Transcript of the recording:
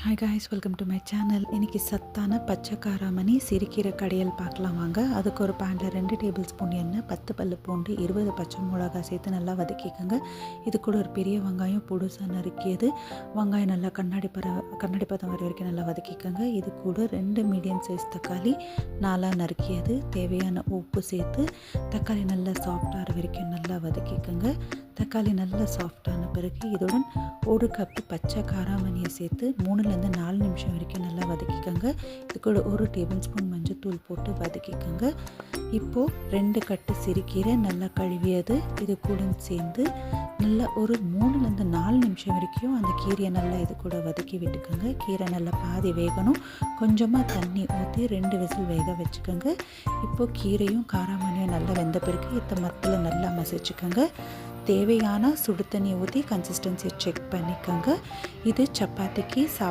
Hi guys, welcome to my channel. இன்றைக்கி சத்தான பச்சை காராமணி சிறுகீரை கடையல் பார்க்கலாம் வாங்க. அதுக்கு ஒரு பேனில் 2 டேபிள் ஸ்பூன் எண்ணெய், 10 பல்லு பூண்டு, 20 பச்சை மிளகாய் சேர்த்து நல்லா வதக்கிக்கோங்க. இது கூட ஒரு பெரிய வெங்காயம் பொடுசாக நறுக்கியது, வெங்காயம் நல்லா கண்ணாடி பதம் வர வரைக்கும் நல்லா வதக்கிக்கோங்க. இது கூட 2 மீடியம் சைஸ் தக்காளி நாலாக நறுக்கியது, தேவையான உப்பு சேர்த்து தக்காளி நல்லா சாஃப்டாகிற வரைக்கும் நல்லா வதக்கிக்கோங்க. தக்காளி நல்லா சாஃப்டான பிறகு இதுடன் 1 கப்பு பச்சை காராமணியை சேர்த்து 3லேருந்து 4 நிமிஷம் வரைக்கும் நல்லா வதக்கிக்கோங்க. இது கூட 1 டேபிள் ஸ்பூன் மஞ்சத்தூள் போட்டு வதக்கிக்கோங்க. இப்போது 2 கட்டு சிறுகீரை நல்லா கழுவியது இது கூட சேர்ந்து நல்லா ஒரு 3லேருந்து 4 நிமிஷம் வரைக்கும் அந்த கீரையை நல்லா இது கூட வதக்கி விட்டுக்கோங்க. கீரை நல்லா பாதி வேகணும். கொஞ்சமாக தண்ணி ஊற்றி 2 விசில் வேக வச்சுக்கோங்க. இப்போது கீரையும் காராமணியும் நல்லா வெந்த பிறகு இந்த மத்தில் நல்லா மசிச்சுக்கோங்க. தேவையான சுடு தண்ணி ஊற்றி கன்சிஸ்டன்சியை செக் பண்ணிக்கோங்க. இது சப்பாத்திக்கு